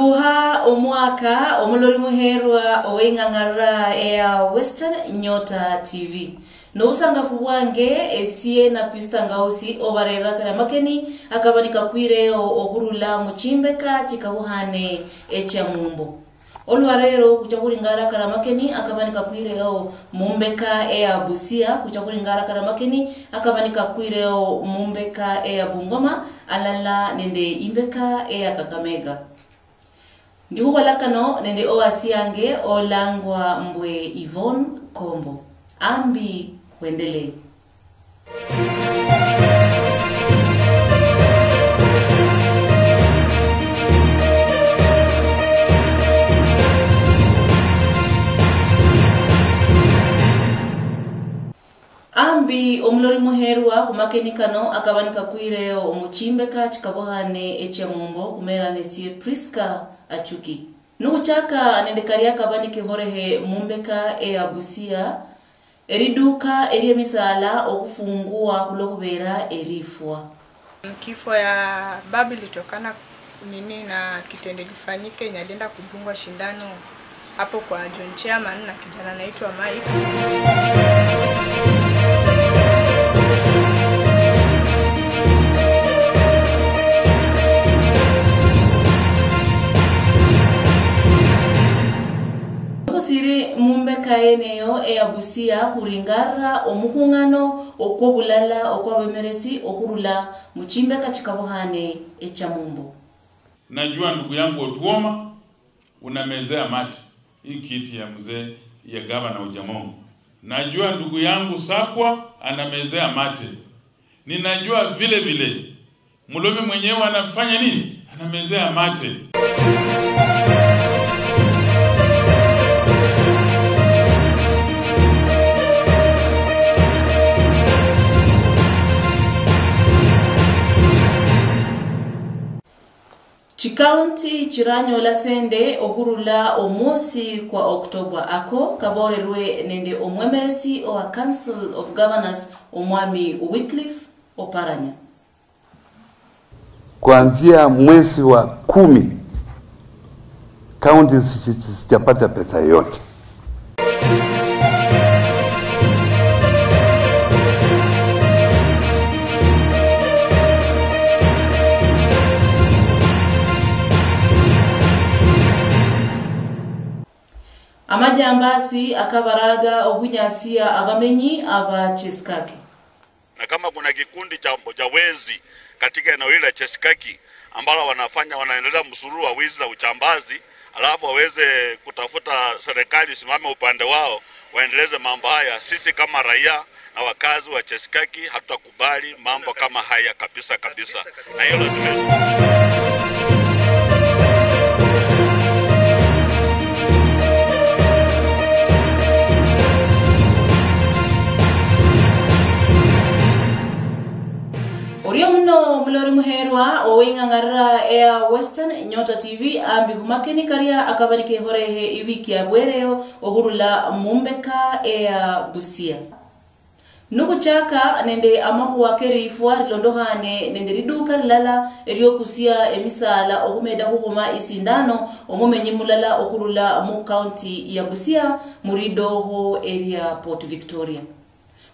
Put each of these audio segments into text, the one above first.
Luha omwaka omulori muherwa owengangara Air Western Nyota TV. No usangafu wange esie na pista ngausi obarera karamakeni akabanika kwireo ohurula muchimbeka chikabuhane echa mumbo. Olwarero kuchakuringara karamakeni akabanika kwireo mumbeka Air Busia kuchakuringara karamakeni akabanika kwireo mumbeka Air Bungoma alala nende imbeka Air Kakamega. Ndihukola kano nende oasiange olangwa mbwe Yvonne Kombo. Ambi huendele. Ambi omulori muherwa kumakeni kano akabanika kwireo omuchimbeka chikabohane echa mumbo kumera nesie Priska Achuki. Nukuchaka nendekari akabanike horehe mumbeka Air Busia eriduka misala okufungua kulohubera erifwa. Kifo ya babu litokana nini na kitendo lifanyike inadenda kudungwa shindano hapo kwa John Chairman na kijana anaitwa Mike. Mumbeka eneo Air Busia huringara omuhungano okwobulala okwabemeresi ohurula muchimbeka chikabohane echa mumbo. Najua ndugu yangu Otuoma unamezea mate hii kiti ya mzee ya gavana Ujamongo. Najua ndugu yangu Sakwa anamezea mate. Ninajua vile vile Mulome mwenyewe anafanya nini? Anamezea mate. Chikaunti chiranyo la sende ohurula omosi kwa Oktoba ako kaborerwe nende omwemeresi owa Council of Governors omwami Wycliffe Oparanya. Kuanzia mwezi wa 10 counties sijapata pesa yote. Amajambasi akabaraga ohunyasia abamenyi aba Cheskaki. Na kama kuna kikundi cha wezi katika eneo hili la Cheskaki ambalo wanaendelea msururu wa wizi na uchambazi, alafu waweze kutafuta serikali simame upande wao waendeleze mambo haya, sisi kama raia na wakazi wa Cheskaki hatutakubali mambo kama haya kabisa. Na hiyo lazima mulori muherwa owengangara Air Western Nyota TV ambi humakeni karia akabanike horehe iwiki ya bwereo ohurula mumbeka Air Busia. Nukuchaka nende amahuwa kerifwa rilondohane nende riduka lala eriokusia emisala ohumeda huhuma isindano omumenyi mulala ohurula mu county ya Busia muridoho area Port Victoria.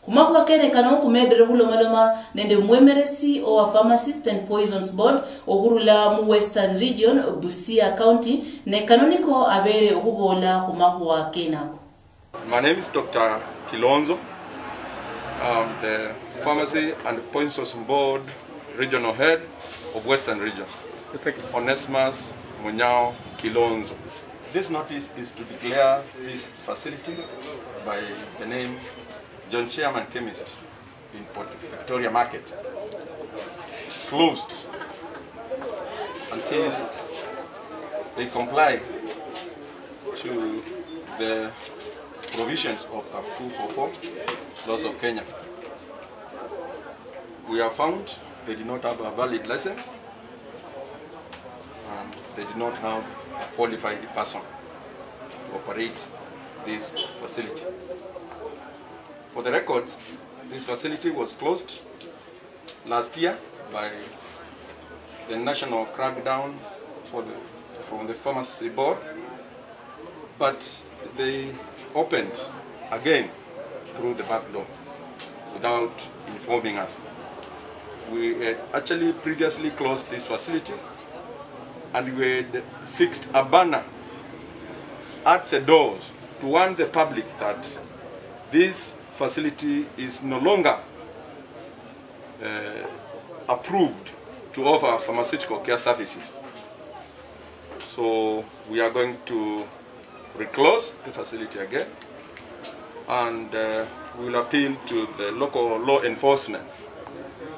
Kumahuwa kene kano kumedere hulomaloma nende mwemeresi owa Pharmacist and Poisons Board ohurula mu Western Region Busia County ne kanoniko abere hubola kumahuwa kenako. My name is Dr. Kilonzo. I'm the Pharmacy and Poisons Board Regional Head of Western Region. Onesimus Munyao Kilonzo. This notice is to declare this facility by the name John Chairman Chemist in Port Victoria Market closed until they comply to the provisions of Cap 244 laws of Kenya. We have found they did not have a valid license and they did not have a qualified person to operate this facility. For the record, this facility was closed last year by the national crackdown from the pharmacy board, but they opened again through the back door without informing us. We had actually previously closed this facility, and we had fixed a banner at the doors to warn the public that this facility is no longer approved to offer pharmaceutical care services. So we are going to reclose the facility again, and we will appeal to the local law enforcement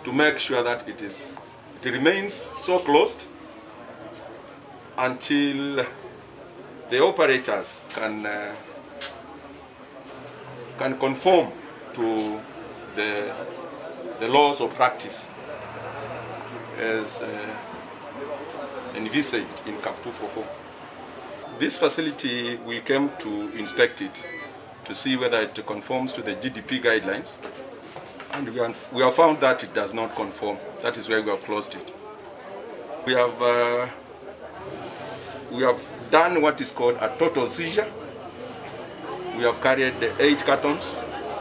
to make sure that it remains so closed until the operators can conform to the laws of practice as envisaged in CAP 244. This facility, we came to inspect it to see whether it conforms to the GDP guidelines, and we have found that it does not conform. That is why we have closed it. We have done what is called a total seizure. We have carried 8 cartons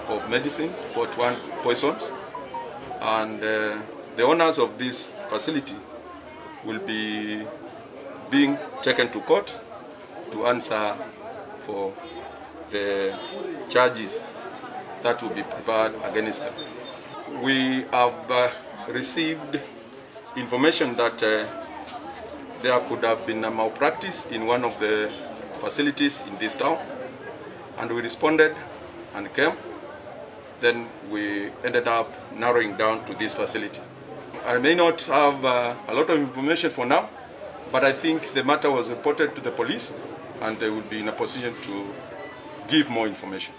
of medicines, but 1 poisons, and the owners of this facility will be being taken to court to answer for the charges that will be preferred against them. We have received information that there could have been a malpractice in one of the facilities in this town, and we responded and came. Then we ended up narrowing down to this facility. I may not have a lot of information for now, but I think the matter was reported to the police and they will be in a position to give more information.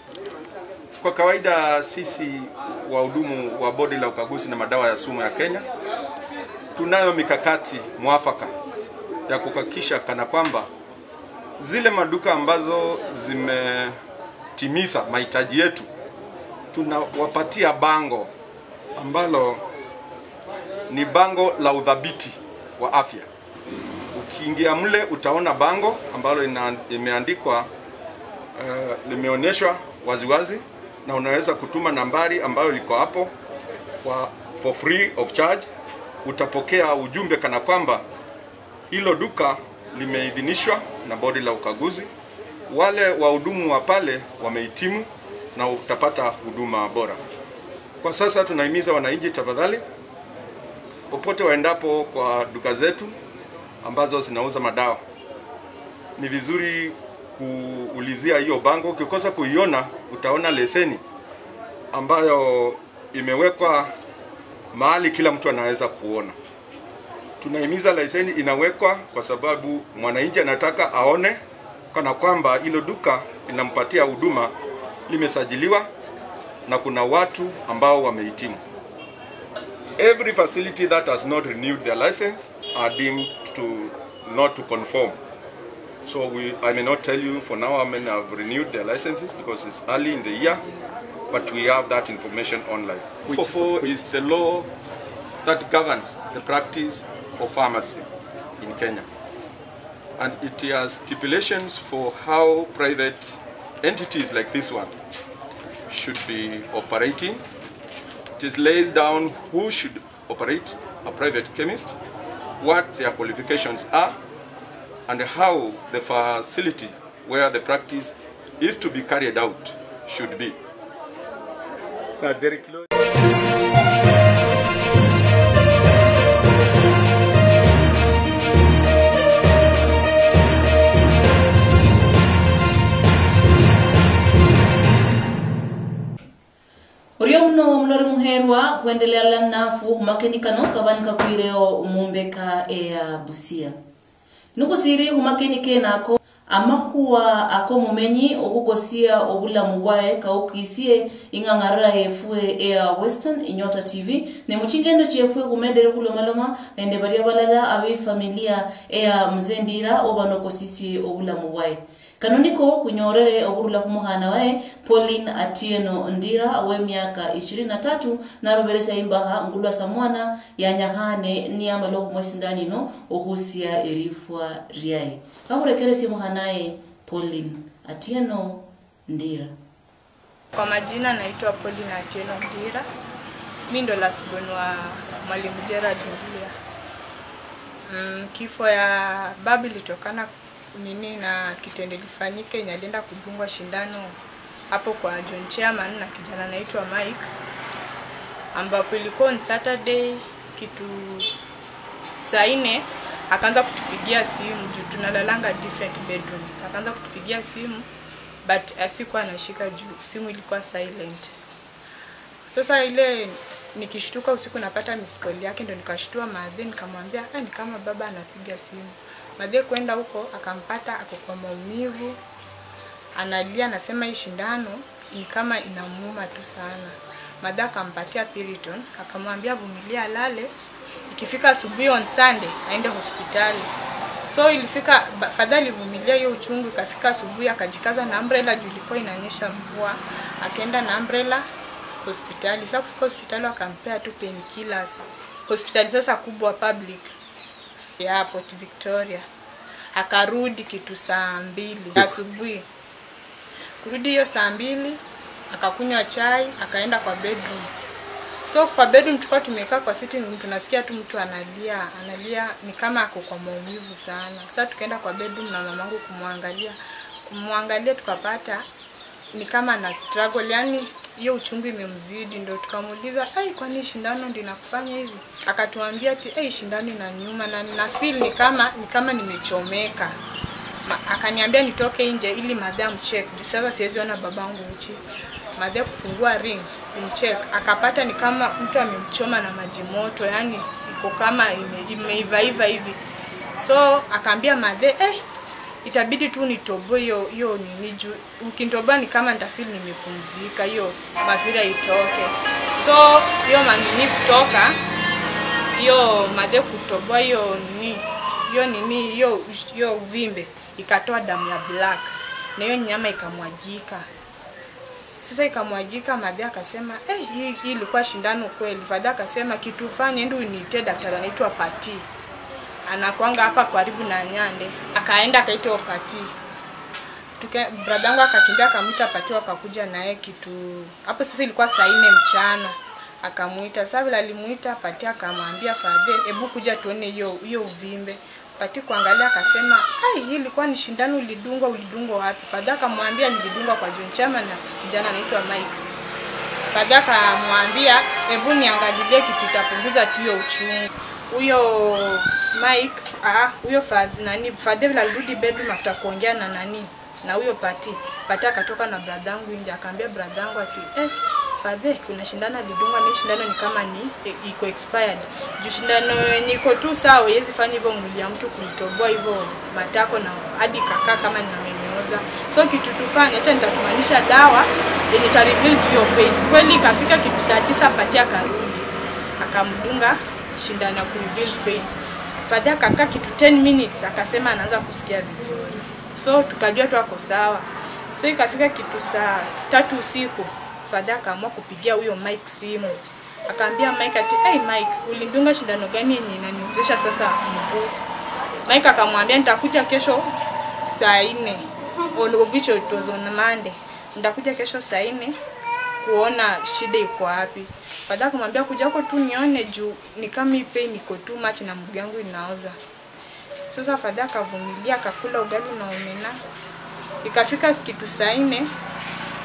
Kwa kawaida sisi wahudumu wa bodi la ukaguzi na madawa ya sumu ya Kenya tunayo mikakati mwafaka ya kuhakikisha kana kwamba zile maduka ambazo zimetimiza mahitaji yetu tunawapatia bango ambalo ni bango la udhabiti wa afya. Ukiingia mle utaona bango ambalo imeandikwa limeonyeshwa waziwazi, na unaweza kutuma nambari ambayo liko hapo for free of charge. Utapokea ujumbe kana kwamba hilo duka limeidhinishwa na bodi la ukaguzi, wale wahudumu wa pale wamehitimu, na utapata huduma bora. Kwa sasa tunahimiza wananchi, tafadhali popote waendapo kwa duka zetu ambazo zinauza madawa, ni vizuri kuulizia hiyo bango. Ukikosa kuiona utaona leseni ambayo imewekwa mahali kila mtu anaweza kuona. Tunahimiza leseni inawekwa kwa sababu mwananchi anataka aone kana kwamba hilo duka linampatia huduma limesajiliwa na kuna watu ambao wamehitimu. Every facility that has not renewed their license are deemed not to conform. So I may not tell you for now how many have renewed their licenses because it's early in the year, but we have that information online. 444 is the law that governs the practice of pharmacy in Kenya. And it has stipulations for how private entities like this one should be operating. It lays down who should operate a private chemist, what their qualifications are, and how the facility where the practice is to be carried out should be. Uriomno mlori muherwa kuendelea lanafu humakenikano kabanika kuireo umumbeka ya Busia. Nukusiri humakenike nako amahuwa akomumenyi okugosia obulamu bwae kaukisie ingangara hefue Air Western Inyota TV ne muchingendo chefue kumendere kulomaloma nende baria balala abe familia Air Mzendira obanokosisi obulamu bwae kanoniko kunyorere ohurula kumuhana wae Pauline Atieno Ndira we miaka 23 na roberesa imbaha ngulwa samwana yanyahane ni amalo kumwesindani no ohusia erifwa riai kakurekere simu hanae Pauline Atieno Ndira. Kwa majina naitwa Pauline Atieno Ndira. Mimi ndo last born wa Mwalimu Gerald Ndira. Kifo ya babu litokana na kitendo lifanyike yenye alienda kudungwa shindano hapo kwa John Chairman na kijana anaitwa Mike, ambapo ilikuwa ni Saturday kitu saa 4 akaanza kutupigia simu juu tunalalanga different bedrooms. Akaanza kutupigia simu but asikuwa anashika juu simu ilikuwa silent. Sasa ile nikishtuka usiku napata missed call yake, ndo nikashtua madhe, nikamwambia ni kama baba anapiga simu. Madhe kwenda huko akampata ako kwa maumivu, analia, anasema hii shindano ni kama inamuuma tu sana. Madhe akampatia Piriton, akamwambia vumilia lale, ikifika asubuhi on Sunday aende hospitali. So ilifika fadhali vumilia hiyo uchungu, ikafika asubuhi akajikaza na umbrella juu ilikuwa inanyesha mvua, akaenda na umbrella hospitali. Sasa kufika hospitali akampea tu painkillers. Hospitali sasa kubwa public ya Port Victoria. Akarudi kitu saa 2 asubuhi. Kurudi hiyo saa 2 akakunywa chai, akaenda kwa bedroom. So kwa bedroom tulikuwa tumekaa kwa sitting room, tunasikia tu mtu analia ni kama ako kwa maumivu sana. Sasa tukaenda kwa bedroom na mamangu kumwangalia tukapata ni kama ana struggle, yani hiyo uchungu imemzidi. Ndio tukamuuliza kwa nini shindano ndio inakufanya hivi? Akatuambia ati shindano inaniuma na nina feel ni kama nimechomeka. Akaniambia nitoke nje ili madam check. Sasa siwezi ona babangu uchi. Madam kufungua ring kumcheck, akapata ni kama mtu amemchoma na maji moto, yani iko kama imeiva hivi. So akaambia madam itabidi tu nitoboe hiyo nini juu ukinitoboa ni kama nitafeel nimepumzika, hiyo mafira itoke. So hiyo manini kutoka, hiyo madhe kutoboa hiyo uvimbe ikatoa damu ya black na hiyo nyama ikamwagika. Sasa ikamwagika, madhe akasema hii ilikuwa shindano kweli. Fadha akasema kitu fanye ndio uniite daktari anaitwa Pati, anakuanga hapa karibu na Nyande. Akaenda akaitwa Pati. Bradangu akakimbia akamuita Pati, akakuja naye kitu hapo. Sasa ilikuwa saa 4 mchana. Akamuita. Sasa vile alimuita Pati akamwambia Fadhe, hebu kuja tuone hiyo uvimbe. Pati kuangalia akasema hii ilikuwa ni shindano ulidungwa wapi? Fadha akamwambia nilidungwa kwa John Chama na kijana anaitwa Mike. Fadha akamwambia hebu niangalilie kitu itapunguza tu hiyo uchungu. Huyo Mike huyo Fadhe vile alirudi bedroom after kuongea na huyo Pati akatoka na bradangu nje, akaambia bradangu ati Fadhe kuna shindano alidungwa, ni shindano ni kama iko expired. Juu shindano niko tu sawa, yezi fanya hivyo mwili ya mtu kumtoboa hivyo matako na hadi kaka kama nyamenyoza. So kitu tufanye, acha nitatumanisha dawa yenye ta reveal to your pain. Kweli ikafika kitu saa 9 Pati akarudi akamdunga shindano ku reveal pain. Fadha akakaa kitu 10 minutes akasema anaanza kusikia vizuri. So tukajua tu ako sawa. So ikafika kitu saa 3 usiku Fadha akaamua kupigia huyo Mike simu. Akaambia Mike ati Mike, ulindunga shindano gani yenye inaniuzesha sasa mguu? Mike akamwambia nitakuja kesho saa 4. On which it was on Monday. Nitakuja kesho saa 4 kuona shida iko wapi. Fadha akamwambia kuja huko tu nione juu ni kama hii pain iko too much na mguu yangu inaoza. Sasa Fadha akavumilia akakula ugali na omena. Ikafika kitu saa 4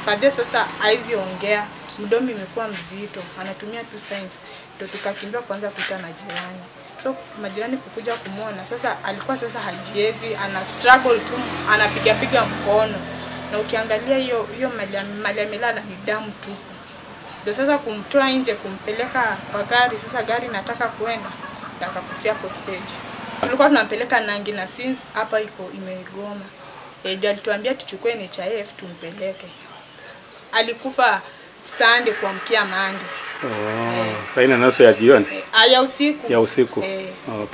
Fadha sasa haizi ongea, mdomo imekuwa mzito, anatumia tu signs. Ndio tukakimbia kwanza kuita majirani. So majirani kukuja kumuona, sasa alikuwa sasa hajiezi, ana struggle tu, anapiga mkono. Na ukiangalia hiyo malamela na damu tu. Ndio sasa kumtoa nje kumpeleka kwa gari, sasa gari nataka kuenda, akakufia kwa stage. Tulikuwa tunampeleka Nangi na since hapa iko imegoma. Juu alituambia tuchukue NHIF tumpeleke. Alikufa Sunday kuamkia Monday. Saa 4:30 ya jioni? Ya usiku. Ya usiku.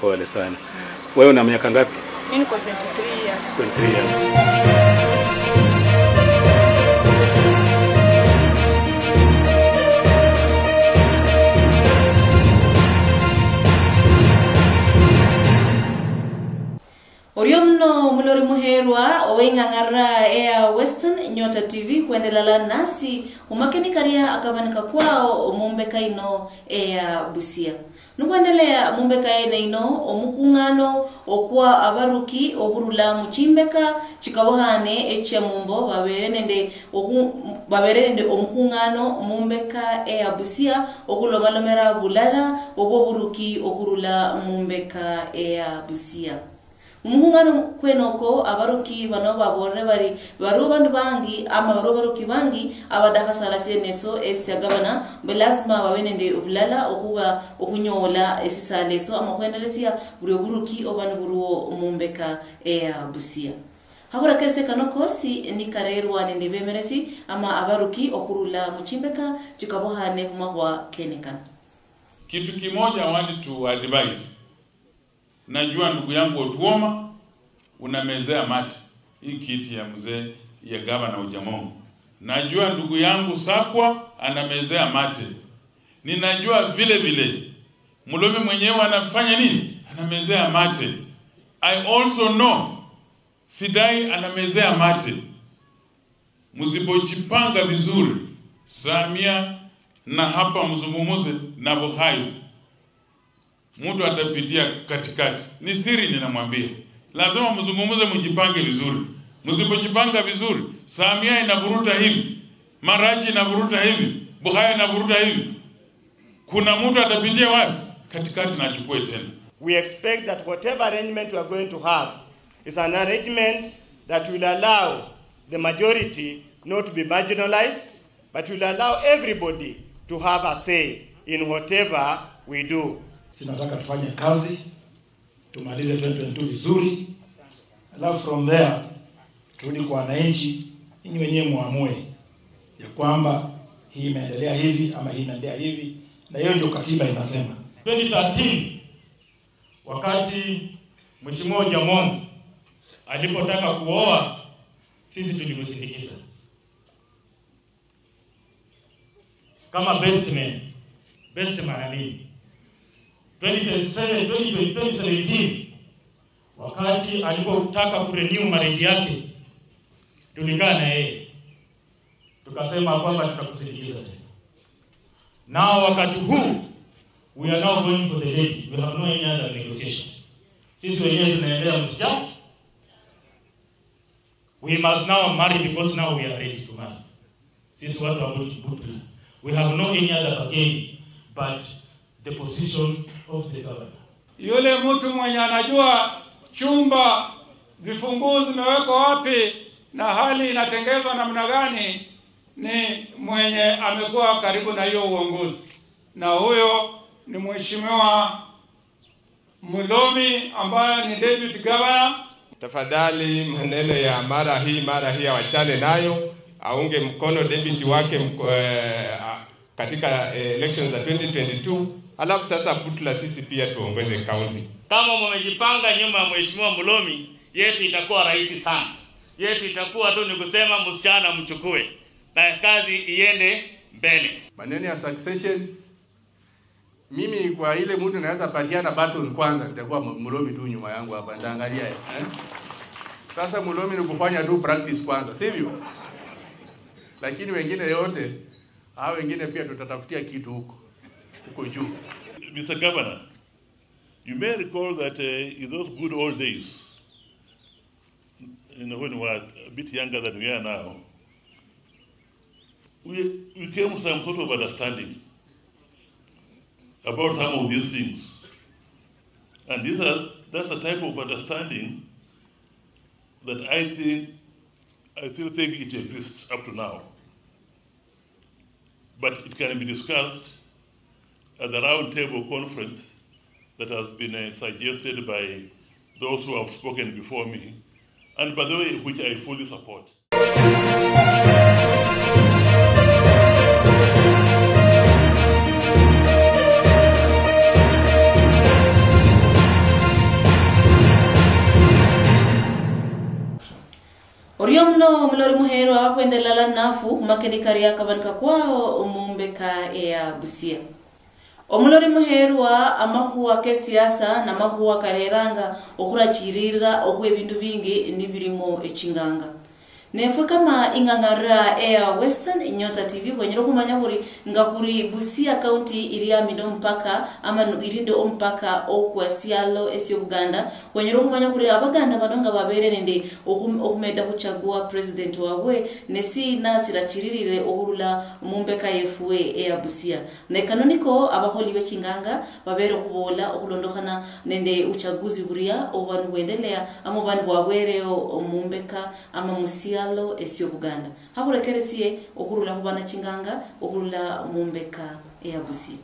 Pole sana. Wewe una miaka ngapi? Mimi niko 23 years. 23 years. Oriomno mulori muherwa owengangara Air Western Nyota TV kuendelala nasi umakeni karia akabanika kwao omumbeka ino Air Busia. Nukuendelea mumbeka ino omukungano okwa abaruki ohurula muchimbeka chikabohane echa mumbo babere nende omukungano mumbeka Air Busia okulomalomera bulala obwo buruki ohurula mumbeka Air Busia. Umuhungano kwenoko abaruki bano babore bari bandu bangi ama baruki bangi abadakasala seneso esagabana belazima bawenende obulala okuba okunyola esisaleso ama kwendelesiya buri buruki obanu buruo mumbeka Air Busia. Habura kerse kanoko si nikarerwa nende bemeresi ama abaruki okurula muchimbeka chikabohane kumahwa kenekan. Kitu kimoja I want to advise. Najua ndugu yangu Otuoma unamezea mate hii kiti ya mzee ya gavana Ojamongo. Najua ndugu yangu Sakwa anamezea mate. Ninajua vile vile Mulomi mwenyewe anafanya nini? Anamezea mate. I also know Sidai anamezea mate. Msipojipanga vizuri, Samia na hapa mzungumuze na Buhayo, mtu atapitia katikati. Ni siri ninamwambia. Lazima mzungumuze mjipange vizuri. Msipojipanga vizuri, Samia inavuruta hivi, Marachi inavuruta hivi, Buhayo inavuruta hivi. Kuna mtu atapitia wapi? Katikati na achukue tena. We expect that whatever arrangement we are going to have is an arrangement that will allow the majority not to be marginalized, but will allow everybody to have a say in whatever we do. Sinataka tufanye kazi, tumalize 2022 vizuri, alafu from there turudi kwa wananchi, ninyi wenyewe muamue ya kwamba hii imeendelea hivi ama hii inaendelea hivi, na hiyo ndio katiba inasema. 2013 wakati Mheshimiwa Ojamongo alipotaka kuoa, sisi tulimsindikiza kama best man nini. 2017 wakati alipotaka kurenew marriage yake, tulikaa na yeye tukasema kwamba tutakusindikiza tena. Now wakati huu we are now going for the lady. We have no any other negotiation. Sisi wenyewe tunaendelea msichana. We must now marry because now we are ready to marry. Sisi watu wa Butula. We have no any other bargain but the position of the governor. Yule mtu mwenye anajua chumba vifunguzi zimewekwa wapi na hali inatengezwa namna gani ni mwenye amekuwa karibu na hiyo uongozi. Na huyo ni Mheshimiwa Mulomi ambaye ni deputy governor. Tafadhali maneno ya mara hii wachane nayo, aunge mkono deputy wake katika elections za 2022. Alafu sasa Butula sisi pia tuongoze county. Kama mmejipanga nyuma ya Mheshimiwa Mulomi, yetu itakuwa rahisi sana. Yetu itakuwa tu ni kusema msichana mchukue na kazi iende mbele. Maneno ya succession, mimi kwa ile mtu naweza patiana baton kwanza, nitakuwa Mulomi tu nyuma yangu hapa ndaangalia Sasa Mulomi ni kufanya tu practice kwanza, sivyo? Lakini wengine yote, hao wengine pia tutatafutia kitu huko juu. Mr. Governor, you may recall that in those good old days, when we were a bit younger than we are now, we came to some sort of understanding about some of these things. And that's a type of understanding that I still think it exists up to now. But it can be discussed at the round table conference that has been suggested by those who have spoken before me, and by the way, which I fully support. Oriomno mlori muhero akwendelala nafu makeni karia kabanka kwao umumbeka ya Busia. Omulori muherwa amahuwa ke siasa na mahuwa kareranga okurachirira okwe bintu bingi nibirimo echinganga. Nefu kama ingangara Air Western Inyota TV kwenyero kumanya kuri ngakuri Busia County iriamido mpaka ama irinde mpaka okwa sialo esyo Uganda kwenyero kumanya kuri abaganda banonga babere nende okumeda kuchagua president wawe nesi nasirachiririre ohurula mumbeka yefuwe Air Busia ne kanoniko abaholi bechinganga babere kubola okulondokana nende uchaguzi buria obanu wendelea ama banu bwabwereo mumbeka ama musia alo esyo Uganda hakurekeresie ohurula kubana chinganga ohurula mumbeka ya Busia.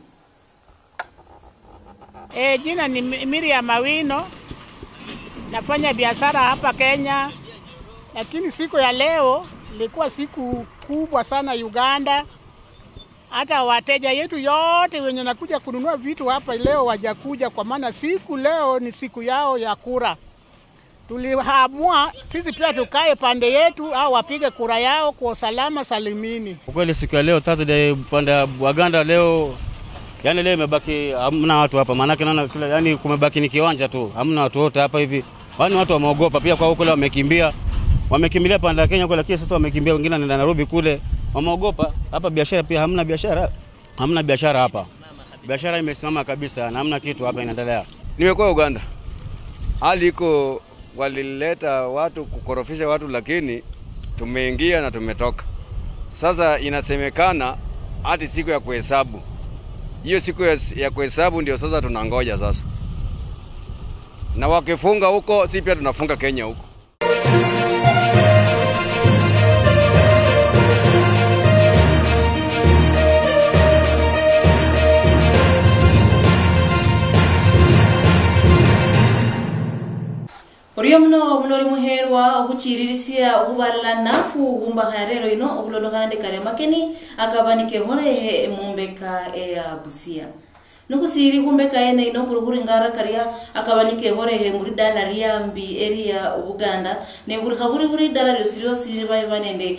Jina ni Miriam Mawino, nafanya biashara hapa Kenya, lakini siku ya leo ilikuwa siku kubwa sana Uganda. Hata wateja yetu yote wenye nakuja kununua vitu hapa leo wajakuja kwa maana siku leo ni siku yao ya kura. Tulihamua sisi pia tukae pande yetu au wapige kura yao kwa usalama salimini. Kwa kweli siku ya leo Thursday pande ya Uganda leo yani leo imebaki hamna watu hapa maana yake naona kila yani kumebaki ni kiwanja tu. Hamna watu wote hapa hivi. Wani watu wameogopa pia kwa huko leo wamekimbia. Wamekimbilia pande ya Kenya kwa lakini sasa wamekimbia wengine wanaenda Nairobi kule. Wameogopa hapa biashara pia hamna biashara. Hamna biashara hapa. Biashara imesimama kabisa na hamna kitu hapa inaendelea. Nimekuwa Uganda. Hali iko walileta watu kukorofisha watu lakini tumeingia na tumetoka. Sasa inasemekana hadi siku ya kuhesabu. Hiyo siku ya kuhesabu ndio sasa tunangoja sasa. Na wakifunga huko si pia tunafunga Kenya huko. Oriomno mlori muherwa okuchiririsia okubalala nafu humba harero ino okulondokana ndekare makeni akabanike hore mumbeka ya Busia. Nukusiri kumbeka ene ino kurukuri ngara karia akabanike hore he muri dollar yambi area Uganda ne buri dollar seriously banende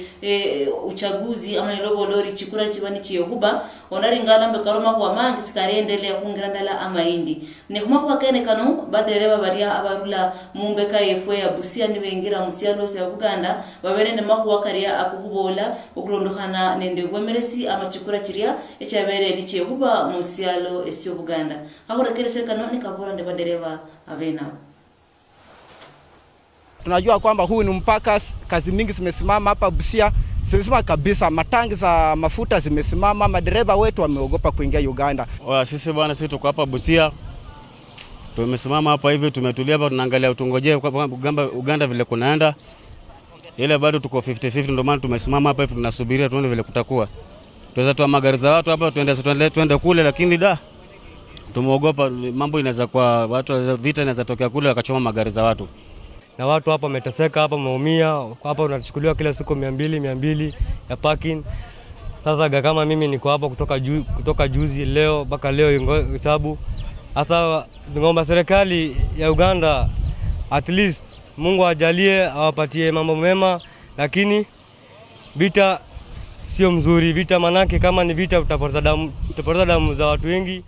uchaguzi ama ilobo lori chikura chibani chiyohuba onari ngala mbe karoma kwa mangi sikarendele kungirandala ama indi ne kuma kwa kene kanu badereba baria abarula mumbeka yefu ya Busia ni bengira musialo se Uganda baberende makuwa karia akuhubola okulondokana nende gwemeresi ama chikura chiria echabere ni chiyohuba musialo sio Uganda. Hakuna kile kanoni kabora ndio dereva avena. Tunajua kwamba huu ni mpaka, kazi mingi zimesimama hapa Busia, zimesimama kabisa, matangi za mafuta zimesimama, madereva wetu wameogopa kuingia Uganda. Sisi bwana sisi tuko hapa Busia. Tumesimama hapa hivi tumetulia hapa tunaangalia utungojee Uganda vile kunaenda. Ile bado tuko 50-50 ndio maana tumesimama hapa hivi tunasubiria tuone vile kutakuwa. Tuweza toa magari za watu hapa tuende kule lakini tumeogopa mambo inaweza kwa watu vita inaweza tokea kule wakachoma magari za watu. Na watu hapa wameteseka hapa wameumia hapa unachukuliwa kila siku 200 ya parking. Sasa kama mimi niko hapa kutoka juzi leo mpaka leo hesabu. Sasa ngomba serikali ya Uganda at least Mungu ajalie awapatie mambo mema lakini vita sio mzuri vita manake kama ni vita utapoteza damu za watu wengi.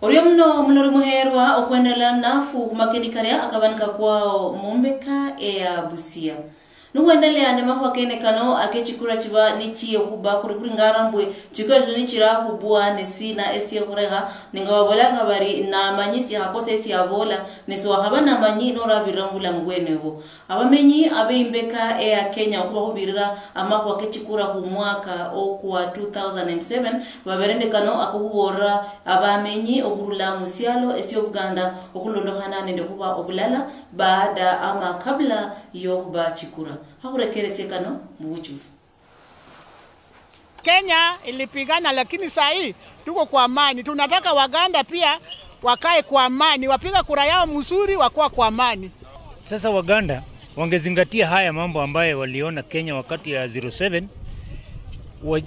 Oriomno mlori muherwa okwendela nafu kumakeni karia akabanika kwao mumbeka ya Busia. Nuwendelea ndema kwa kene kano akechikura chiba nichi yokuba kuri ngarambwe chiko ni chira kubua nesi na esi yokorega ningawabolanga bari na manyisi hakose esi abola neso habana manyi nora birambula mgwenevo abamenyi abeimbeka ya Kenya kuba kubirira ama kwa kechikura ku mwaka okwa 2007 baberende kano akuhubora abamenyi okurula musialo esi Uganda okulondokana nende kuba obulala baada ama kabla yokuba chikura. hakurekeresekano mubuchufu. Kenya ilipigana, lakini saa hii tuko kwa amani. Tunataka Waganda pia wakae kwa amani, wapiga kura yao mzuri, wakuwa kwa amani. Sasa Waganda wangezingatia haya mambo ambayo waliona Kenya wakati ya 07,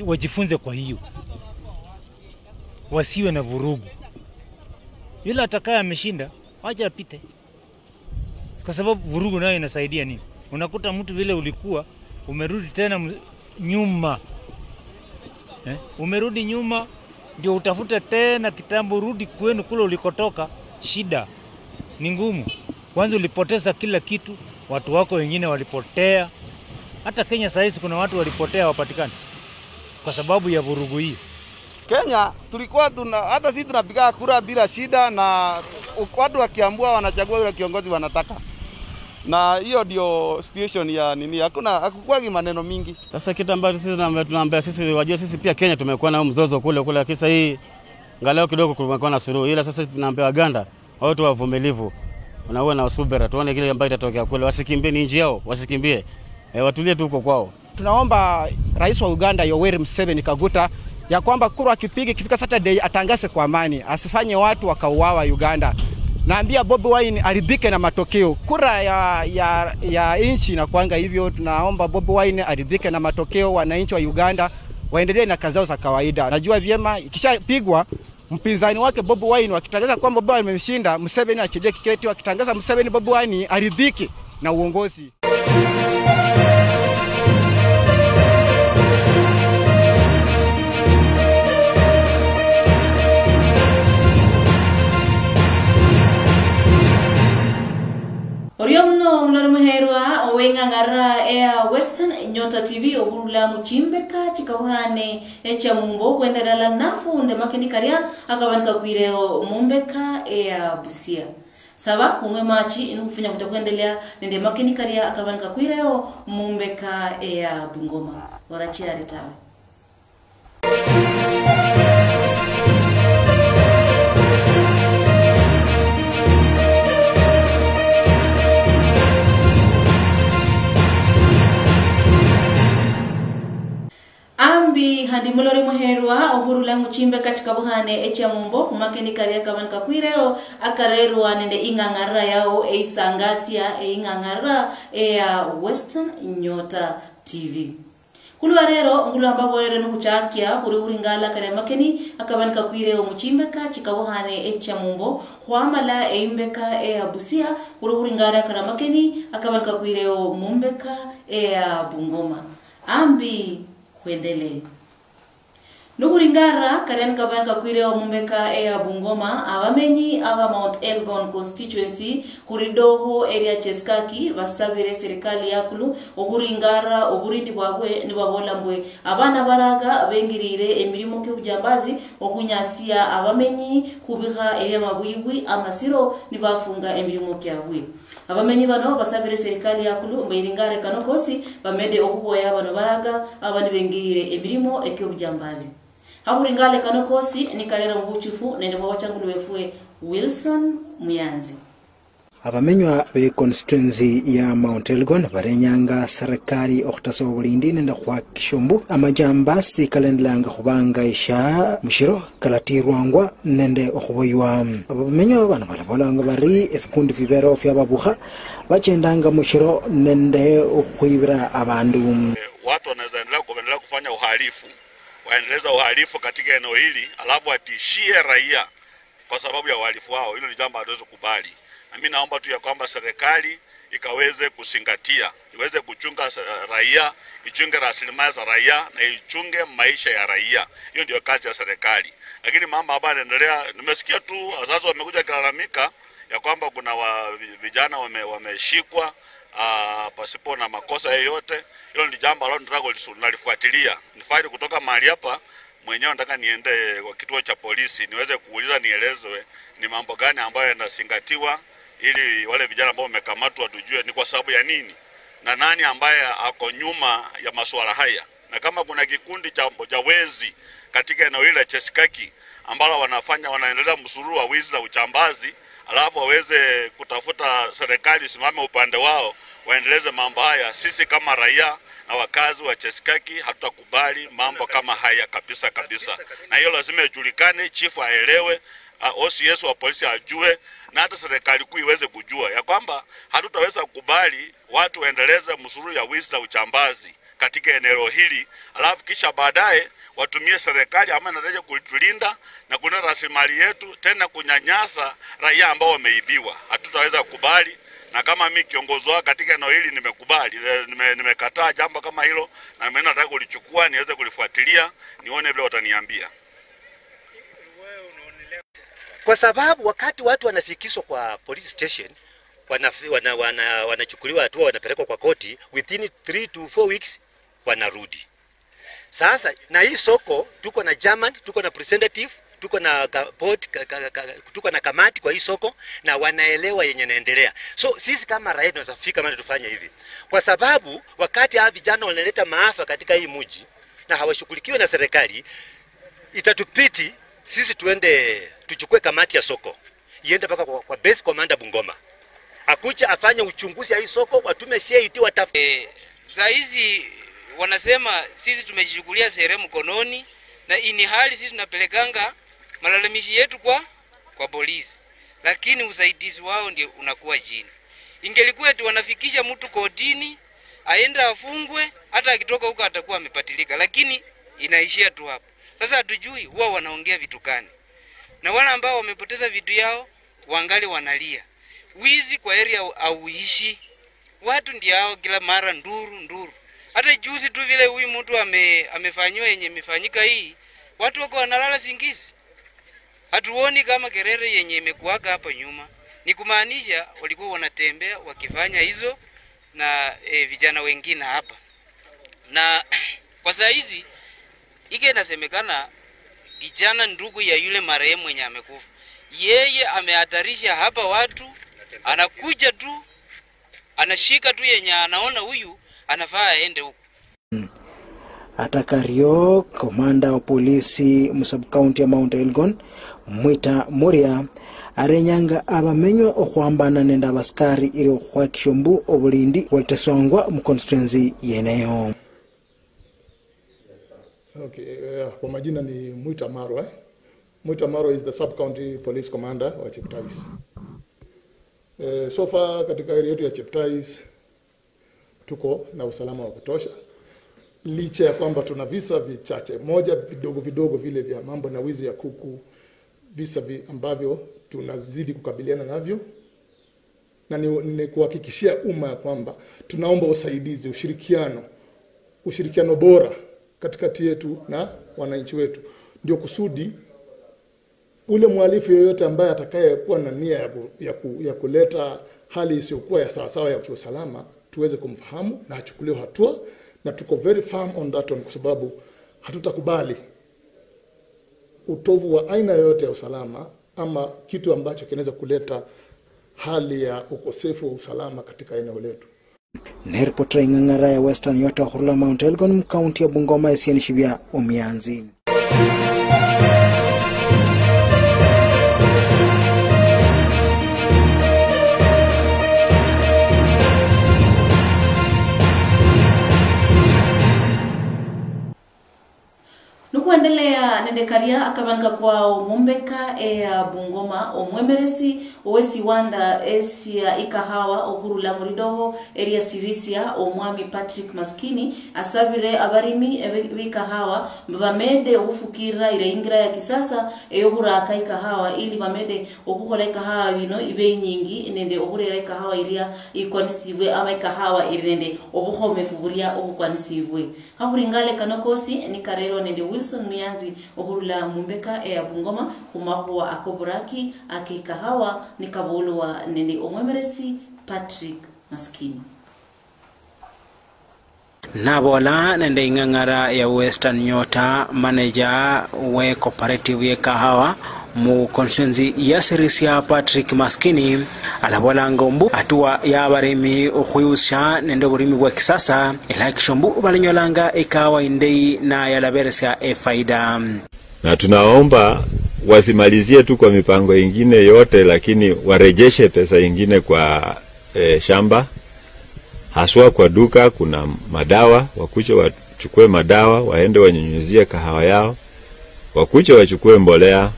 wajifunze kwa hiyo. Wasiwe na vurugu. Yule atakaye ameshinda, acha apite. Kwa sababu vurugu nayo inasaidia nini? Unakuta mtu vile ulikuwa umerudi tena nyuma. Umerudi nyuma ndio utafute tena kitambo, rudi kwenu kule ulikotoka. Shida ni ngumu. Kwanza ulipoteza kila kitu, watu wako wengine walipotea. Hata Kenya sasa kuna watu walipotea wapatikana kwa sababu ya vurugu hii. Kenya tulikuwa hata sisi tunapiga kura bila shida, na watu wakiambua wanachagua yule kiongozi wanataka. Na hiyo ndio situation ya nini, hakukuwa maneno mingi. Sasa kitu ambacho sisi tunaambia sisi, wajua sisi pia Kenya tumekuwa na mzozo kule kisa hii ngalao kidogo kumekuwa na suluhu, ila sasa tunaambia Waganda watu wavumilivu, wanakuwa na subira, tuone kile ambacho itatokea kule, wasikimbie ni nchi yao, wasikimbie, watulie tu huko kwao. Tunaomba Rais wa Uganda Yoweri Museveni Kaguta ya kwamba kura akipiga ikifika Saturday atangaze kwa amani, asifanye watu wakauawa Uganda. Naambia Bobi Wine aridhike na matokeo. Kura ya inchi na kuanga hivyo, tunaomba Bobi Wine aridhike na matokeo, wananchi wa Uganda waendelee na kazi zao za kawaida. Najua vyema ikishapigwa mpinzani wake Bobi Wine wakitangaza kwamba Bobi Wine ameshinda, Museveni achilie kiketi, wakitangaza Museveni Bobi Wine aridhike na uongozi. Oriomno mlori muherwa owenga ngara ea Western Nyota TV ohurula muchimbeka chikawhane echa mumbo kwenda dala nafu nde makini karia akabanika kwireo mumbeka ea Busia. Saba umwe machi inufanya kutakuendelea nde makini karia akabanika kwireo mumbeka ea Bungoma. Warachiari tawe. Ambi handi mulori muherwa ohurula muchimbe katika buhane echa mumbo kumakeni karia kabanka kwireo akarerwa nende ingangara yao eisangasia ingangara ya Western Nyota TV. Kulwa rero ngulu ambapo rero nukuchakia kuri ngala kare makeni akabanka kwireo muchimbe katika buhane echa mumbo kwamala eimbeka ya Busia kuri ngara kare makeni akabanka kwireo mumbeka ya Bungoma. Ambi kwendele nukuringara karen kabanka kwireo mumbeka ea Bungoma abamenyi aba Mount Elgon constituency kuridoho area Cheskaki basabire serikali yakulu okuringara oburindi bwagwe nibabolambwe abana baraga bengirire emirimo ke bujambazi okunyasia abamenyi kubiha eye mabwibwi amasiro nibafunga emirimo kyagwe. Abamenyi bano basabire serikali yakulu mbiringare kanokosi bamede okuboya bano baraga abani bengirire emirimo eke bujambazi. Haburingale kanokosi ni kalera mbuchufu nende bwachangulu wefue Wilson Muyanzi. Abamenywa be constituency ya Mount Elgon barenyanga serikali okutaso bulindi nenda kwa Kishombo amajambasi kalendlanga kubanga isha mushiro kalatirwangwa nende okuboywa. Abamenywa bana balabolanga bari efikundi vibero fyababuha bachendanga mushiro nende okuibira abandu. Watu wanaweza endelea kufanya uhalifu, waendeleza uhalifu katika eneo hili alafu atishie raia kwa sababu ya uhalifu wao. Hilo ni jambo hatuwezi kubali. Mimi naomba tu ya kwamba serikali ikaweze kuzingatia, iweze kuchunga raia, ichunge rasilimali za raia na ichunge maisha ya raia. Hiyo ndio kazi ya serikali. Lakini mambo ambayo yanaendelea, nimesikia tu wazazi wamekuja kulalamika ya kwamba kuna vijana wameshikwa pasipo na makosa yoyote. Hilo ni jambo ambalo nataka nalifuatilia. Nifaidi kutoka mahali hapa mwenyewe nataka niende kwa kituo cha polisi niweze kuuliza, nielezwe ni mambo gani ambayo yanazingatiwa ili wale vijana ambao wamekamatwa tujue ni kwa sababu ya nini na nani ambaye ako nyuma ya masuala haya. Na kama kuna kikundi cha wezi katika eneo hili la Cheskaki ambalo wanaendelea msururu wa wizi na uchambazi, alafu waweze kutafuta serikali simame upande wao, waendeleze mambo haya. Sisi kama raia na wakazi wa Cheskaki hatutakubali mambo kama haya kabisa kabisa, na hiyo lazima ijulikane, chifu aelewe, OCS wa polisi ajue, na hata serikali kuu iweze kujua ya kwamba hatutaweza kukubali watu waendeleze msururu ya wizi na uchambazi katika eneo hili, alafu kisha baadaye watumie serikali ama nataje kutulinda na kulinda rasilimali yetu, tena kunyanyasa raia ambao wameibiwa. Hatutaweza kukubali, na kama mimi kiongozi wao katika eneo hili nimekubali, nimekataa jambo kama hilo, na mimi nataka kulichukua niweze kulifuatilia nione vile wataniambia. Kwa sababu wakati watu wanafikishwa kwa police station, wanachukuliwa hatua, wanapelekwa kwa koti, within 3 to 4 weeks wanarudi. Sasa na hii soko tuko na German, tuko na representative, tuko na board, tuko na kamati kwa hii soko, na wanaelewa yenye naendelea. So sisi kama raia tunaweza fika mahali tufanye hivi, kwa sababu wakati hawa vijana wanaleta maafa katika hii mji na hawashughulikiwe na serikali, itatupiti sisi tuende tuchukue kamati ya soko iende mpaka kwa base commander Bungoma, akuja afanye uchunguzi ya hii soko, watume CID watafute. Saa hizi wanasema sisi tumejishughulia sere mkononi, na ini hali sisi tunapelekanga malalamishi yetu kwa polisi, lakini usaidizi wao ndio unakuwa chini. Ingelikuwa eti wanafikisha mtu kotini aenda afungwe, hata akitoka huko atakuwa amepatilika, lakini inaishia tu hapo. Sasa hatujui huwa wanaongea vitu gani, na wale ambao wamepoteza vitu yao wangali wanalia. Wizi kwa area auishi, watu ndio hao kila mara nduru. Hata juzi tu vile huyu mtu amefanywa yenye imefanyika hii, watu wako wanalala singizi. Hatuoni kama kerere yenye imekuwaka hapa nyuma. Ni kumaanisha walikuwa wanatembea wakifanya hizo na vijana wengine hapa. Na kwa saa hizi ike inasemekana kijana ndugu ya yule marehemu mwenye amekufa, yeye amehatarisha hapa watu, anakuja tu anashika tu yenye anaona huyu anafaa aende huko. Atakario komanda wa polisi musub-county ya Mount Elgon Mwita Moria arenyanga abamenywa okwambana nenda abaskari iri kwa Kishombu obulindi waliteswangwa mu constituency yeneyo. Okay, kwa majina ni Mwita Maro. Mwita Maro is the sub-county police commander wa Cheptais. So far katika area yetu ya Cheptais tuko na usalama wa kutosha, licha ya kwamba tuna visa vichache, moja vidogo vile vya mambo na wizi ya kuku, visa ambavyo tunazidi kukabiliana navyo, na ni kuhakikishia umma kwamba tunaomba usaidizi, ushirikiano bora katikati yetu na wananchi wetu, ndio kusudi ule mhalifu yoyote ambaye atakayekuwa na nia ya kuleta hali isiyokuwa ya sawasawa ya kiusalama tuweze kumfahamu na achukuliwe hatua, na tuko very firm on that one, kwa sababu hatutakubali utovu wa aina yoyote ya usalama ama kitu ambacho kinaweza kuleta hali ya ukosefu wa usalama katika eneo letu. Neripotra ingangara ya Western Yota Hurula Mount Elgon county ya Bungoma Isiani Shibia Umianzi. Nukuendelea nendekaria akabanka kwa Mumbeka ya Bungoma omwemeresi owesi wanda esia ikahawa ohurula muridoho area Sirisia omwami Patrick Maskini asabire abarimi bikahawa bamede ofukira ireingira ya kisasa eyohura akaikahawa ili bamede okukola ikahawa bino ibe nyingi nende ohurera ikahawa iria ikwanisibwe ama ikahawa irende obuhome fuburia obukwanisibwe haburingale kanokosi ni karero nende Wilson Mianzi ohurula Mumbeka ya Bungoma kumakuwa akoburaki akikahawa ni kabolo wa nende omwemeresi Patrick Maskini. Nabola nende ingangara ya Western Yota manager we cooperative ya kahawa mu constituency ya Sirisia Patrick Maskini alabola ngombu atua ya barimi okhuyusha nende burimi bwa kisasa ila Kishombu balinyolanga ikawa indei na yalaberesa faida, na tunaomba wasimalizie tu kwa mipango ingine yote, lakini warejeshe pesa ingine kwa shamba, haswa kwa duka. Kuna madawa, wakuche wachukue madawa, waende wanyunyuzie kahawa yao, wakuche wachukue mbolea,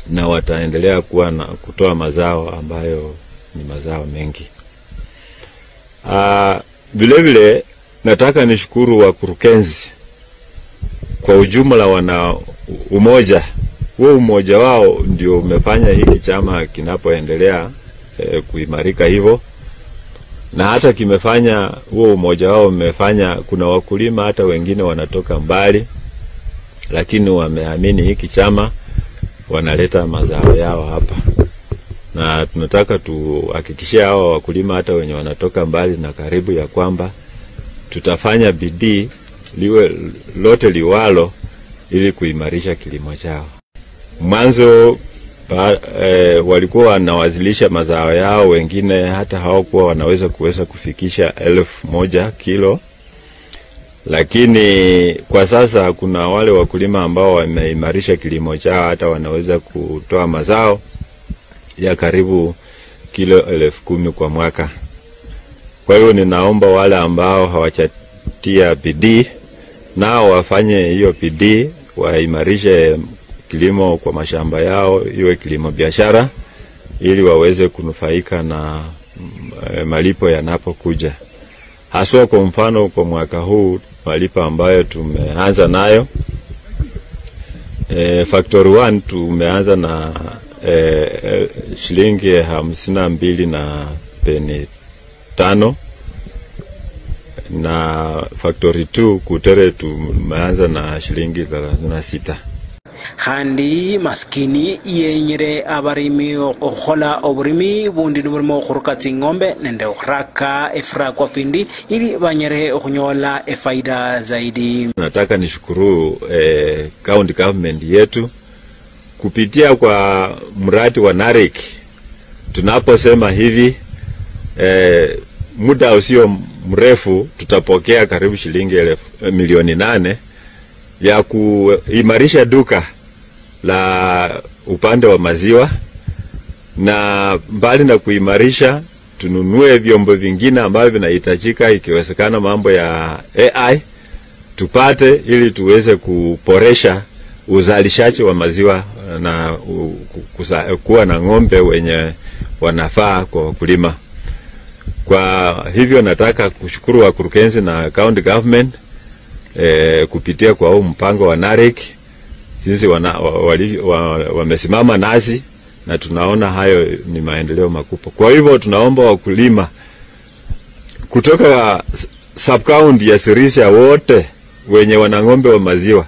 na wataendelea kuwa na kutoa mazao ambayo ni mazao mengi. Vile vile nataka nishukuru wakurugenzi kwa ujumla, wana umoja. Huo umoja wao ndio umefanya hiki chama kinapoendelea kuimarika hivyo, na hata kimefanya, huo umoja wao umefanya, kuna wakulima hata wengine wanatoka mbali, lakini wameamini hiki chama, wanaleta mazao yao hapa. Na tunataka tuhakikishie hao wakulima hata wenye wanatoka mbali na karibu ya kwamba tutafanya bidii liwe lote liwalo ili kuimarisha kilimo chao. Mwanzo walikuwa wanawazilisha mazao yao, wengine hata hawakuwa wanaweza kufikisha 1000 kilo, lakini kwa sasa kuna wale wakulima ambao wameimarisha kilimo chao, hata wanaweza kutoa mazao ya karibu kilo 10,000 kwa mwaka. Kwa hiyo ninaomba wale ambao hawachatia bidii nao wafanye hiyo bidii, waimarishe kilimo kwa mashamba yao, iwe kilimo biashara, ili waweze kunufaika na malipo yanapokuja. Haswa kwa mfano kwa mwaka huu, malipo ambayo tumeanza nayo, Factory 1 tumeanza na shilingi 52.5, na Factory 2 Kutere tumeanza na shilingi 36. handi maskini yenyere abarimi okhola oburimi bundi nuburimo khurukati ng'ombe nende ukhraka efra kwa findi ili banyere okunyola efaida zaidi. Nataka nishukuru county government yetu kupitia kwa mradi wa NAREC. Tunaposema hivi muda usio mrefu tutapokea karibu shilingi milioni 8 ya kuimarisha duka la upande wa maziwa, na mbali na kuimarisha, tununue vyombo vingine ambavyo vinahitajika, ikiwezekana mambo ya AI tupate, ili tuweze kuboresha uzalishaji wa maziwa na kuwa na ng'ombe wenye wanafaa kwa wakulima. Kwa hivyo nataka kushukuru wakurugenzi na county government kupitia kwa huu mpango wa NAREC. Sisi wamesimama nasi na tunaona hayo ni maendeleo makubwa. Kwa hivyo tunaomba wakulima kutoka sub-county ya Sirisia wote wenye wana ng'ombe wa maziwa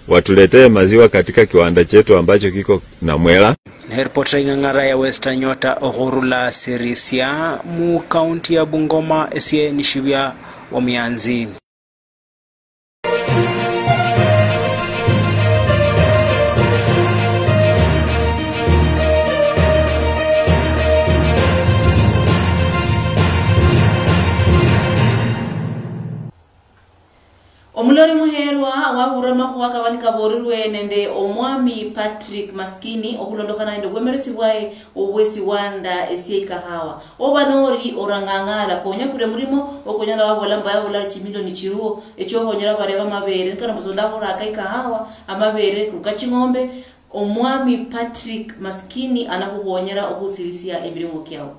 watuletee maziwa katika kiwanda chetu ambacho kiko na Mwela. Niripoti ng'ara ya Western Nyota Ohurula Sirisia mu county ya Bungoma esie nishibia wa Mianzi. Omulori muherwa wabura mahuwa kabani kaborirwe nende omwami Patrick Maskini okulondokana nende gwemeresi bwae obwesi wanda esiye kahawa obanori orangangala konya kure murimo okonyala wabola mbaya bola chimilioni chiruo echo honyera bareba mabere kana musonda hora kai kahawa amabere kukachi ng'ombe. Omwami Patrick Maskini anakuhonyera okusirisia ebirimo kyao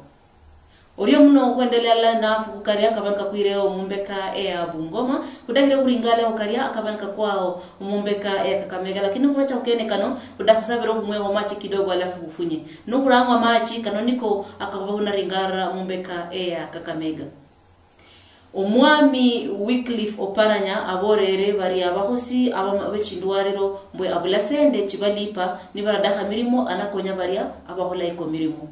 Orio muno kuendelea nafu kukaria akabanka kuireo umumbeka ya Bungoma kudahile kuringale okaria akabanka kwao umumbeka ya Kakamega, lakini kuracha ukene kano kudakusabira kumwe wa machi kidogo alafu ufunye nukurangwa machi kanoniko akabona ringara umumbeka ya Kakamega. Omwami Wycliffe Oparanya aborere bari abahosi abechindwarero mbwe abulasende chibalipa nibaradaha mirimo anakonya baria abahola iko mirimo.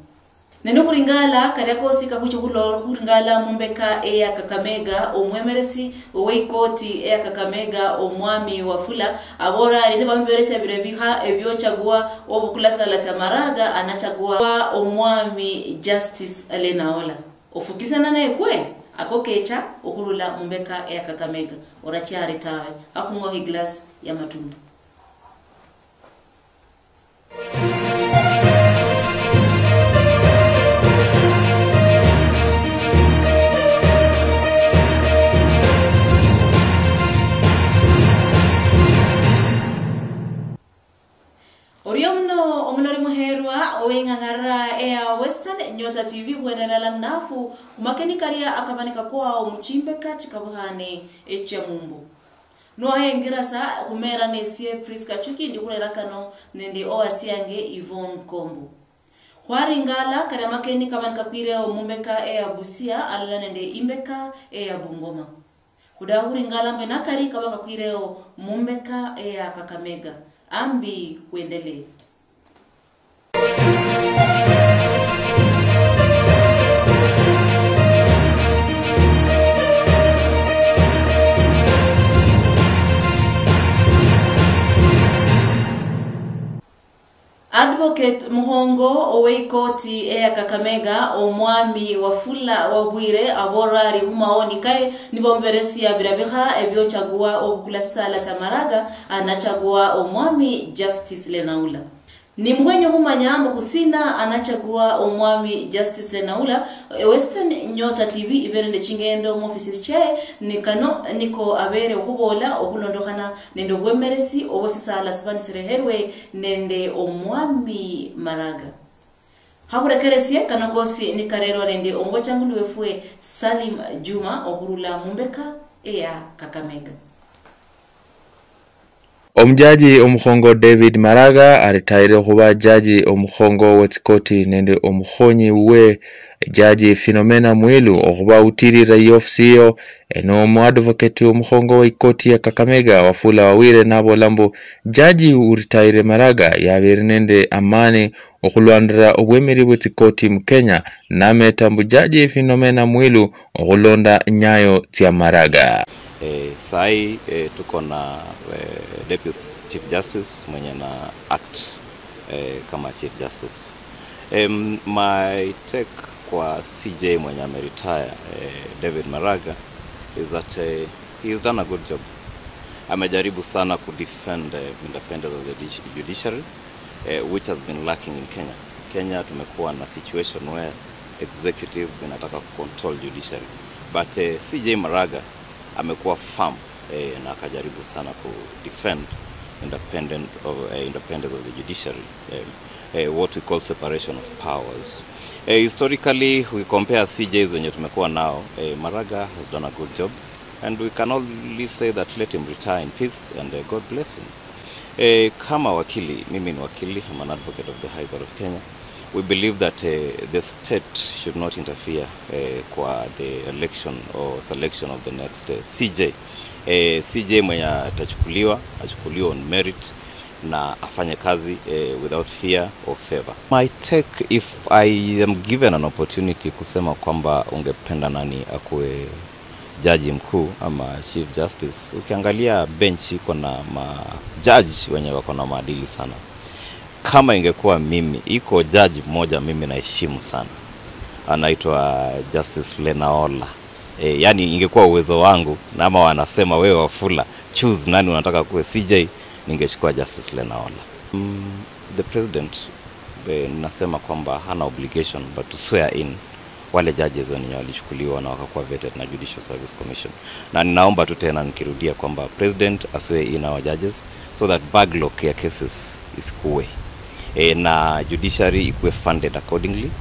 Nendo kuringala kariakosi kakucho kuringala mumbeka ya Kakamega omwemeresi oweikoti ya Kakamega omwami Wafula abora ni bamberesi birebiha ebyo chagua obukulasa la Samaraga anachagua omwami Justice Alenaola ofukisana naye kweli akokecha okulula mumbeka ya Kakamega orachiare tawe akungo glass ya matunda. Nyota TV kuendelea nafu kumakeni karia akabanika kwao muchimbeka chikabuhane echa mumbu noahengira sa kumera nesie Priska Chuki ndikurera kano nende oasiange Yvonne Kombo Hwaringala karamakeni kabanika kwireo mumbeka ya Busia alala nende imbeka ya Bungoma Kudahuringala mbenakari kabaka kwireo mumbeka ya Kakamega ambi kuendelee Advocate Muhongo oweikoti ya Kakamega omwami wafula wabwire aborari humaoni kae nibomberesia birabiha ebyochagua obukula sala samaraga anachagua omwami Justice Lenaula ni mwenye humanyambo kusina anachagua omwami Justice Lenaula Western Nyota TV iberende chingendo mu offices che nikano niko abere hubola ohulondokana nende gwemeresi obosisala sibanisire herwe nende omwami Maraga hakurekeresie kanakosi nikarero nende ombochangulu wefue Salim Juma ohurula mumbeka ya Kakamega Omjaji omuhongo David Maraga aritaire kuba jaji omuhongo wetikoti nende omuhonyi we jaji Philomena Mwilu okuba utirira yofisiyo eno omu advocate omuhongo weikoti ya Kakamega wafula wawire nabo lambo jaji uritaire Maraga yabere nende amani okulwandira obwemeri bwetikoti mu Kenya nameta mbu jaji Philomena Mwilu okulonda nyayo tia Maraga Sai tuko na Deputy Chief Justice mwenye na act kama Chief Justice. My take kwa CJ mwenye ameretire David Maraga is that he's done a good job. Amejaribu sana ku defend independence of the judiciary which has been lacking in Kenya. Kenya tumekuwa na situation where executive inataka control judiciary. But CJ Maraga amekuwa firm na akajaribu sana ku defend independence of the judiciary, what we call separation of powers. Historically, we compare CJs wenye tumekuwa nao. Maraga has done a good job, and we can only say that let him retire in peace and God bless him. Kama wakili, mimi ni wakili, I'm an advocate of the High Court of Kenya. We believe that the state should not interfere kwa the election or selection of the next CJ. CJ mwenye atachukuliwa on merit na afanye kazi without fear or favor. My take, if I am given an opportunity kusema kwamba ungependa nani akuwe jaji mkuu ama Chief Justice, ukiangalia benchi kuna judge wenye wako na maadili sana. Kama ingekuwa mimi, iko judge mmoja mimi naheshimu sana. Anaitwa Justice Lenaola. Yani ingekuwa uwezo wangu na ama wanasema wewe Wafula choose nani unataka kuwe CJ, ningechukua Justice Lenaola. The president nasema kwamba hana obligation but to swear in wale judges wenye walichukuliwa na wakakuwa vetted na Judicial Service Commission. Na ninaomba tu tena nikirudia kwamba president aswear in our judges so that backlog ya cases isikuwe na judiciary ikuwe funded accordingly.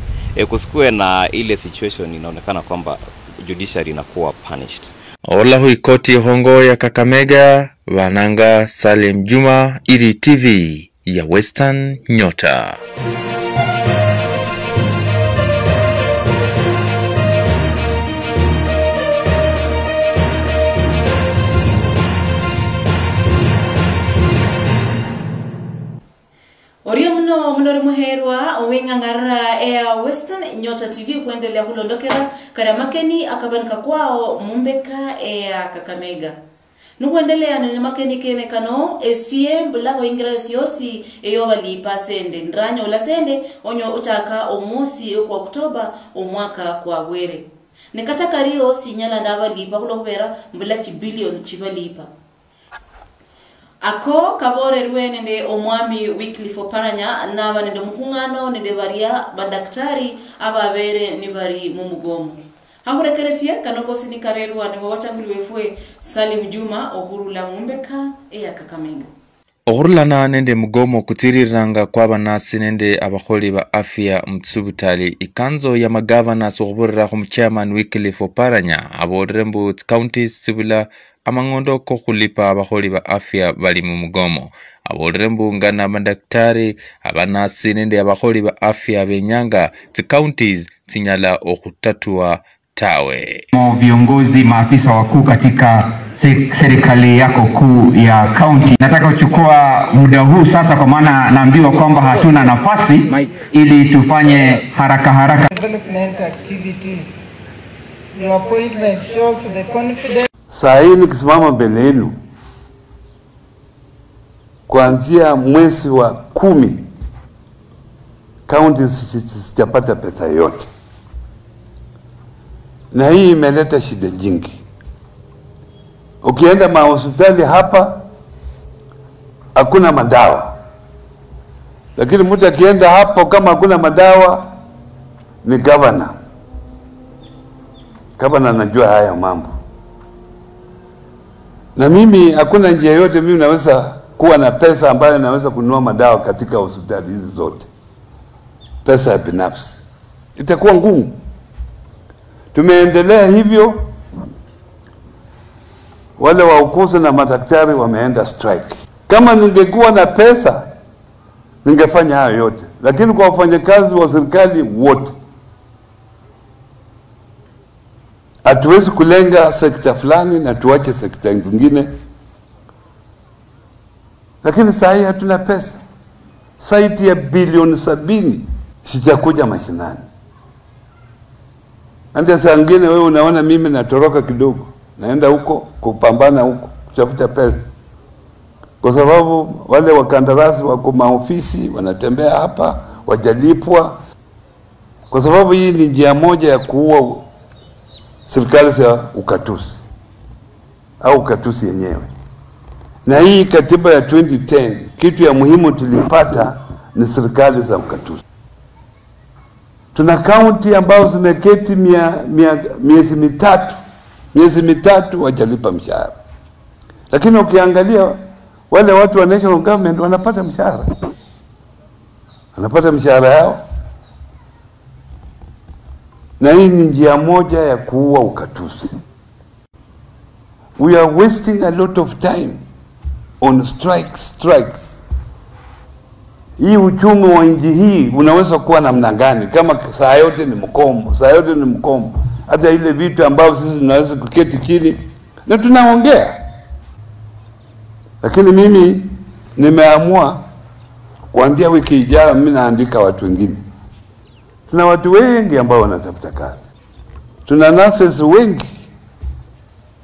Kusikue na ile situation inaonekana kwamba judiciary inakuwa punished. Ola huikoti hongo ya Kakamega, Wananga Salim Juma, Iri TV ya Western Nyota. Orio mno mlori muherwa wengangara ya Western Nyota TV kuendelea hulondokera karamakeni akabanika kwao mumbeka ya Kakamega. Nukuendelea nene makeni kene kano esie mbula hoingresi yosi eyo walipa sende ndranyo la sende onyo uchaka omusi kwa Oktoba omwaka kwa were. Nekataka rio sinyala ndaba lipa hulokubera mbula chibilion chibalipa. Ako kabore rwe nende omwami Wycliffe Oparanya naba nende muhungano nende baria badaktari ababere ni bari mumugomo. Hakurekeresie kanoko sinikarerwa ni wachanguli wefue Salim Juma ohurula mumbeka ya Kakamega. Ohurlana nende mugomo kutiriranga kwa banasi nende abakholi ba afya mtsubutali ikanzo ya magavana sokuburira khu chairman Wycliffe Oparanya aborembu counties sibula amangondo ko khulipa abakholi ba afya bali mu mugomo aborembu ngana madaktari abanasi nende abakholi ba afya benyanga counties tinyala okutatua tawe. Viongozi maafisa wakuu katika serikali yako kuu ya county, nataka kuchukua muda huu sasa kwa maana naambiwa kwamba hatuna nafasi ili tufanye haraka. Development activities. Your appointment shows the confidence. Saa hii nikisimama mbele yenu kuanzia mwezi wa 10 county sijapata pesa yote. Na hii imeleta shida nyingi. Ukienda mahospitali hapa hakuna madawa. Lakini mtu akienda hapo kama hakuna madawa ni governor. Governor anajua haya mambo. Na mimi hakuna njia yote mimi naweza kuwa na pesa ambayo naweza kununua madawa katika hospitali hizi zote. Pesa ya binafsi. Itakuwa ngumu. Tumeendelea hivyo, wale wauguzi na madaktari wameenda strike. Kama ningekuwa na pesa ningefanya hayo yote, lakini kwa wafanyakazi wa serikali wote hatuwezi kulenga sekta fulani na tuache sekta zingine. Lakini saa hii hatuna pesa. Zaidi ya bilioni 70 sitakuja mashinani. Ande saa ngine wewe unaona mimi natoroka kidogo, naenda huko kupambana huko kutafuta pesa, kwa sababu wale wakandarasi wako maofisi wanatembea hapa wajalipwa, kwa sababu hii ni njia moja ya kuua serikali za ukatusi au ukatusi yenyewe. Na hii katiba ya 2010 kitu ya muhimu tulipata ni serikali za ukatusi. Tuna kaunti ambao zimeketi miezi mitatu wajalipa mshahara. Lakini ukiangalia wale watu wa national government wanapata mshahara. Wanapata mshahara yao. Na hii ni njia moja ya kuua ukatusi. We are wasting a lot of time on strikes. Hii uchumi wa nchi hii unaweza kuwa namna gani kama saa yote ni mkombo, hata ile vitu ambavyo sisi tunaweza kuketi chini na tunaongea. Lakini mimi nimeamua kuanzia wiki ijayo mimi naandika watu wengine. Tuna watu wengi ambao wanatafuta kazi. Tuna nurses wengi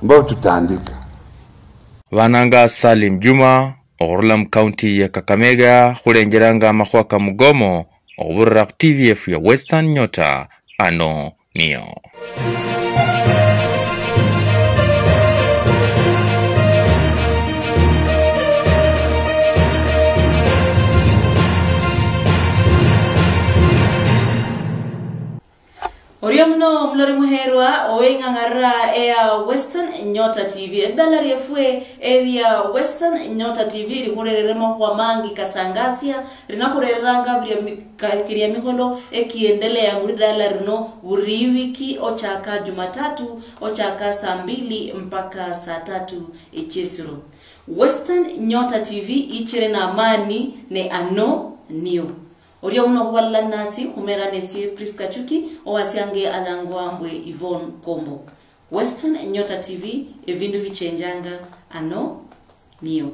ambao tutaandika. Vananga Salim Juma, Orlam County ya Kakamega, khulengeranga makhwaka mugomo, oburra TVF ya Western Nyota, ano niyo. Oriamno mlori muherwa owengangara ea Western Nyota TV dalari efwe area Western Nyota TV rikureremo kwa mangi kasangasia rinakureranga kiria miholo ekiendelea muri dalari no uriwiki ochaka Jumatatu ochaka saa 2 mpaka saa 3 ichesiro. Western Nyota TV ichire na amani ne ano niyo. Oria uno wala nasi kumera nesi Priska Chuki owasiange alangwa mbwe Yvonne Kombo. Western Nyota TV evindu vichenjanga ano niyo.